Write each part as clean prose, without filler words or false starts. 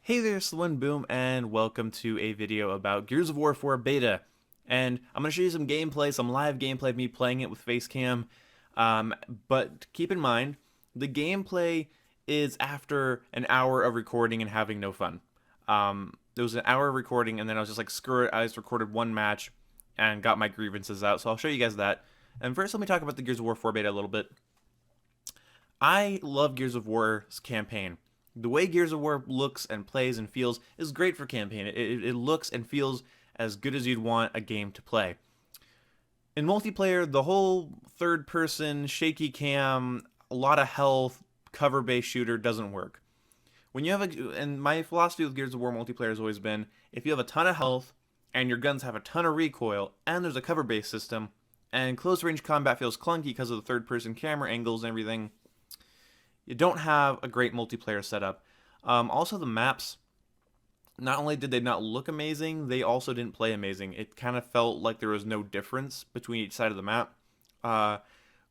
Hey there, Slim Boom, and welcome to a video about Gears of War 4 Beta. And I'm going to show you some gameplay, some live gameplay of me playing it with Facecam. But keep in mind, the gameplay is after an hour of recording and having no fun. There was an hour of recording, and then I was just like, screw it, I just recorded one match and got my grievances out. So I'll show you guys that. And first, let me talk about the Gears of War 4 Beta a little bit. I love Gears of War's campaign. The way Gears of War looks and plays and feels is great for campaign. It looks and feels as good as you'd want a game to play. In multiplayer, the whole third person, shaky cam, a lot of health, cover based shooter doesn't work. When you have and my philosophy with Gears of War multiplayer has always been if you have a ton of health and your guns have a ton of recoil and there's a cover based system and close range combat feels clunky because of the third person camera angles and everything, you don't have a great multiplayer setup. Also, the maps, not only did they not look amazing, they also didn't play amazing. It kind of felt like there was no difference between each side of the map.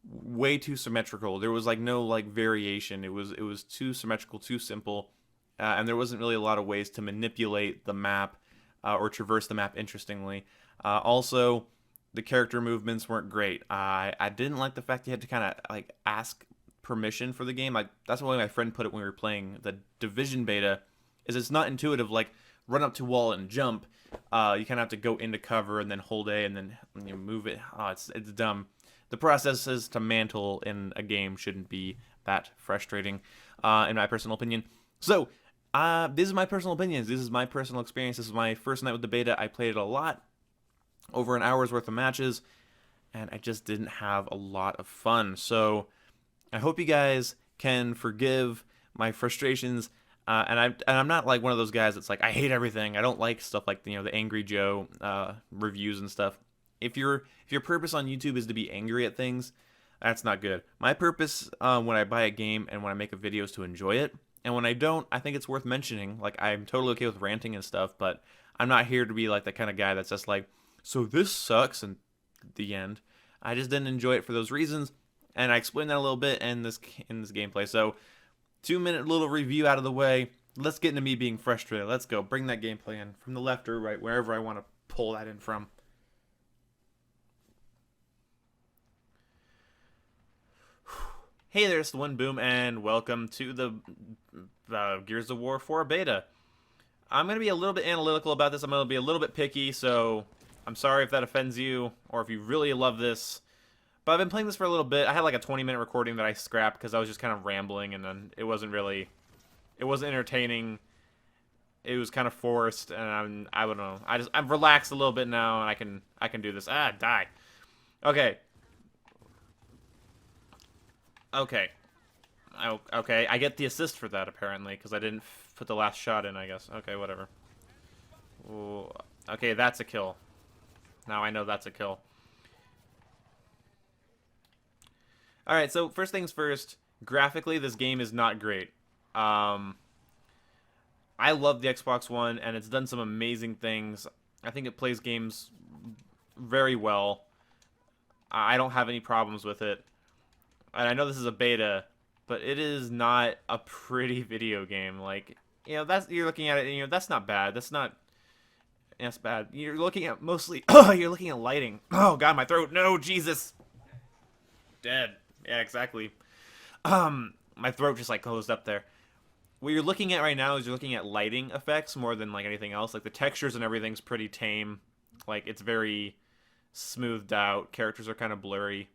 Way too symmetrical. There was like no like variation. It was too symmetrical, too simple, and there wasn't really a lot of ways to manipulate the map or traverse the map interestingly. Also, the character movements weren't great. I didn't like the fact you had to kind of like ask permission for the game. Like that's the way my friend put it when we were playing the Division beta. Is it's not intuitive like run up to wall and jump. You kind of have to go into cover and then hold A and then you move it. Oh, it's dumb. The processes to mantle in a game shouldn't be that frustrating, in my personal opinion. So this is my personal opinions. This is my personal experience. This is my first night with the beta. I played it a lot, over an hour's worth of matches, and I just didn't have a lot of fun. So I hope you guys can forgive my frustrations, and I'm not like one of those guys that's like I hate everything. I don't like stuff like the Angry Joe reviews and stuff. If your purpose on YouTube is to be angry at things, that's not good. My purpose when I buy a game and when I make a video is to enjoy it, and when I don't, I think it's worth mentioning. Like I'm totally okay with ranting and stuff, but I'm not here to be like the kind of guy that's just like, so this sucks, and the end. I just didn't enjoy it for those reasons. And I explained that a little bit in this gameplay. So, 2-minute little review out of the way. Let's get into me being frustrated. Let's go. Bring that gameplay in from the left or right, wherever I want to pull that in from. Hey there, it's the One Boom, and welcome to the Gears of War 4 beta. I'm going to be a little bit analytical about this. I'm going to be a little bit picky, so I'm sorry if that offends you, or if you really love this. But I've been playing this for a little bit. I had like a 20-minute recording that I scrapped because I was just kind of rambling, and then it wasn't entertaining. It was kind of forced, and I don't know. I've relaxed a little bit now, and I can do this. Die. Okay. Okay. Okay. I get the assist for that apparently because I didn't put the last shot in. I guess. Okay, whatever. Ooh. Okay, that's a kill. Now I know that's a kill. Alright, so first things first, graphically, this game is not great. I love the Xbox One, and it's done some amazing things. I think it plays games very well. I don't have any problems with it. And I know this is a beta, but it is not a pretty video game. Like, that's you're looking at it, and that's not bad. That's bad. You're looking at mostly, you're looking at lighting. Oh, God, my throat. No, Jesus. Dead. Yeah, exactly. My throat just like closed up there. What you're looking at right now is you're looking at lighting effects more than like anything else. Like the textures and everything's pretty tame. Like it's very smoothed out. Characters are kind of blurry.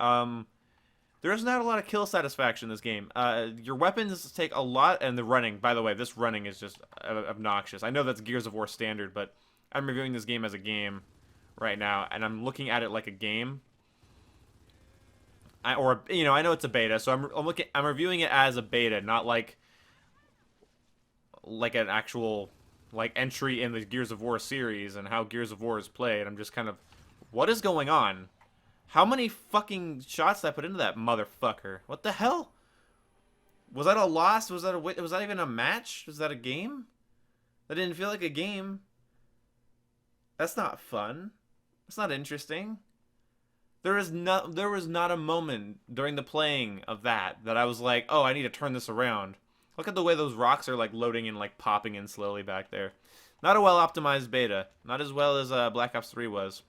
There's not a lot of kill satisfaction in this game. Your weapons take a lot, and the running. By the way, this running is just obnoxious. I know that's Gears of War standard, but I'm reviewing this game as a game right now, and I'm looking at it like a game. I know it's a beta, so I'm reviewing it as a beta, not like an actual like entry in the Gears of War series and how Gears of War is played. I'm just kind of, what is going on? How many fucking shots did I put into that motherfucker? What the hell? Was that a loss? Was that even a match? Was that a game? That didn't feel like a game. That's not fun. That's not interesting. There was not a moment during the playing of that I was like, oh, I need to turn this around. Look at the way those rocks are like loading and like popping in slowly back there. Not a well optimized beta. Not as well as Black Ops 3 was.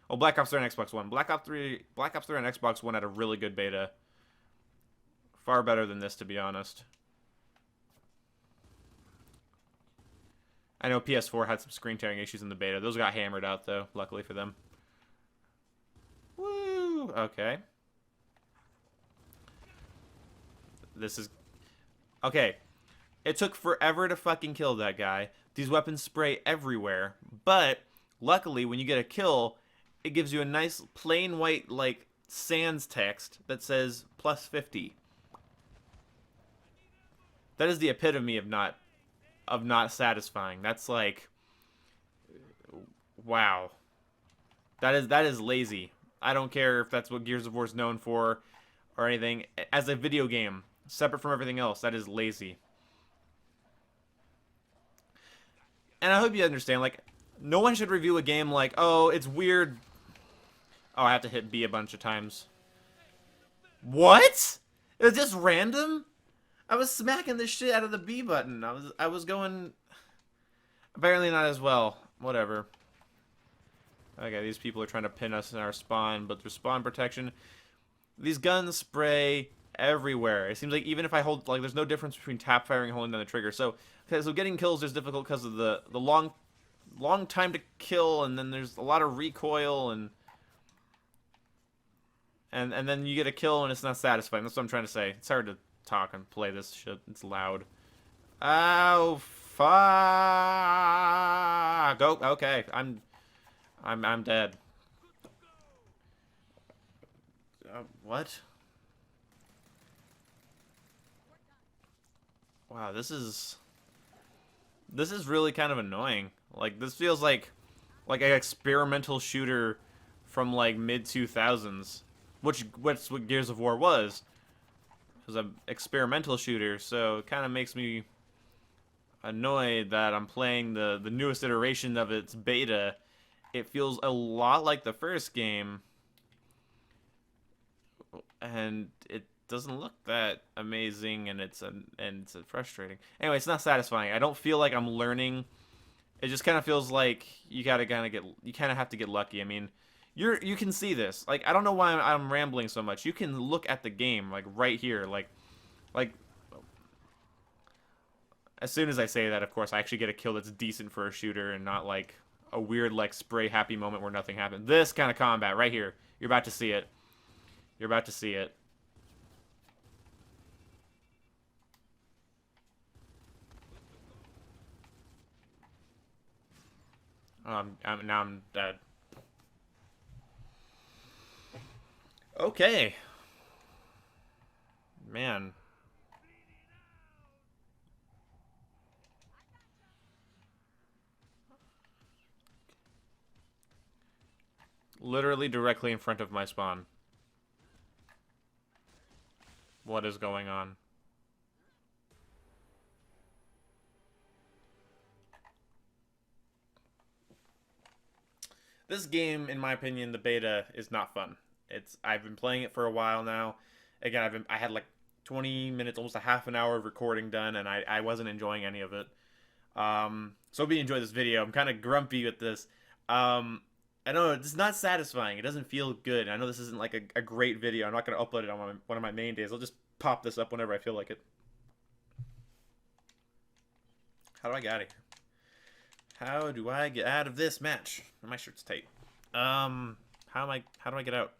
Oh, Black Ops 3 on Xbox One. Black Ops 3 on Xbox One had a really good beta. Far better than this, to be honest. I know PS4 had some screen tearing issues in the beta. Those got hammered out, though, luckily for them. Woo! Okay. This is... Okay. It took forever to fucking kill that guy. These weapons spray everywhere. But, luckily, when you get a kill, it gives you a nice plain white, like, sans text that says plus 50. That is the epitome of not satisfying. That's like, wow. That is lazy. I don't care if that's what Gears of War is known for or anything. As a video game, separate from everything else, that is lazy. And I hope you understand, like, no one should review a game like, oh, it's weird. Oh, I have to hit B a bunch of times. What? It's just random? I was smacking the shit out of the B button. I was going... Apparently not as well. Whatever. Okay, these people are trying to pin us in our spawn, but there's spawn protection. These guns spray everywhere. It seems like even if I hold... Like, there's no difference between tap firing and holding down the trigger. So getting kills is difficult because of the long time to kill, and then there's a lot of recoil, and then you get a kill, and it's not satisfying. That's what I'm trying to say. It's hard to talk and play this shit. It's loud. Oh, fuck. Oh, okay. I'm dead. What? Wow, this is really kind of annoying. Like, this feels like an experimental shooter from like mid 2000s, which what's what Gears of War was. It was an experimental shooter, so it kind of makes me annoyed that I'm playing the newest iteration of its beta. It feels a lot like the first game, and it doesn't look that amazing, and it's frustrating. Anyway, it's not satisfying. I don't feel like I'm learning. It just kind of feels like you kind of have to get lucky. I mean, you can see this. Like, I don't know why I'm rambling so much. You can look at the game, like, right here. Like, as soon as I say that, of course, I actually get a kill that's decent for a shooter and not, like, a weird, like, spray happy moment where nothing happened. This kind of combat, right here. You're about to see it. You're about to see it. Now I'm dead. Okay. Man. Literally directly in front of my spawn. What is going on? This game, in my opinion, the beta is not fun. I've been playing it for a while now. Again, I had like 20 minutes, almost a half an hour of recording done, and I wasn't enjoying any of it. So hope you enjoy this video. I'm kind of grumpy with this. I don't know, it's not satisfying. It doesn't feel good. I know this isn't like a great video. I'm not going to upload it on one of my main days. I'll just pop this up whenever I feel like it. How do I get out of here? How do I get out of this match? My shirt's tight. How do I get out?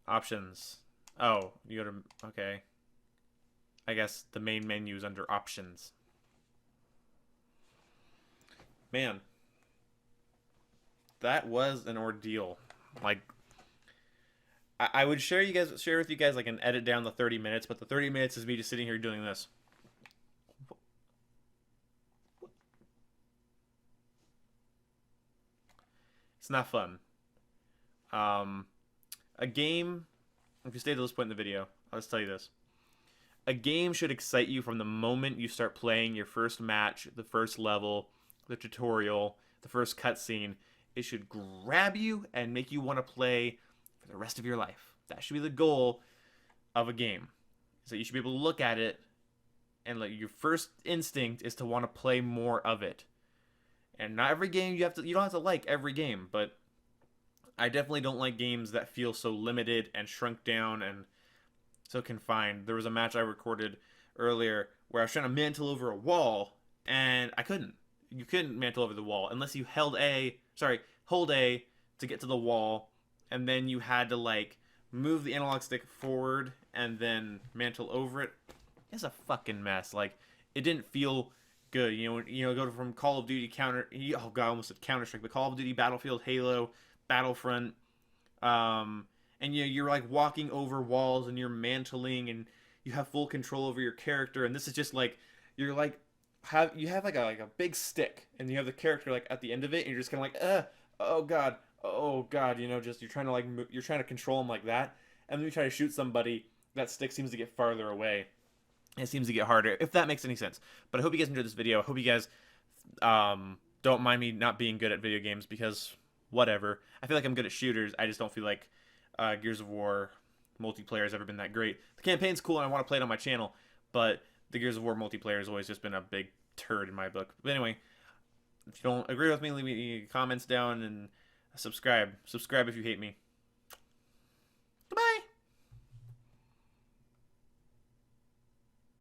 Options. Oh, you go to, okay. I guess the main menu is under options. Man. That was an ordeal. Like, I would share with you guys like an edit down the 30 minutes, but the 30 minutes is me just sitting here doing this. It's not fun. A game, if you stay to this point in the video, I'll just tell you this. A game should excite you from the moment you start playing your first match, the first level, the tutorial, the first cutscene. It should grab you and make you want to play for the rest of your life. That should be the goal of a game. So you should be able to look at it and like your first instinct is to want to play more of it. And not every game you don't have to like every game, but I definitely don't like games that feel so limited and shrunk down and so confined. There was a match I recorded earlier where I was trying to mantle over a wall and I couldn't. You couldn't mantle over the wall unless you hold A to get to the wall, and then you had to like move the analog stick forward and then mantle over it. It's a fucking mess. Like, it didn't feel good. Go from Call of Duty oh god, I almost said Counter Strike, but Call of Duty, Battlefield, Halo, Battlefront, and you're like walking over walls and you're mantling and you have full control over your character. And this is just like you're like you have like a big stick and you have the character like at the end of it and you're just kind of like oh god, just you're trying to you're trying to control them like that, and then you try to shoot somebody, that stick seems to get farther away. It seems to get harder, if that makes any sense. But I hope you guys enjoyed this video. I hope you guys don't mind me not being good at video games, because whatever. I feel like I'm good at shooters. I just don't feel like Gears of War multiplayer has ever been that great. The campaign's cool and I want to play it on my channel, but the Gears of War multiplayer has always just been a big turd in my book. But anyway, if you don't agree with me, leave me comments down and subscribe. Subscribe if you hate me.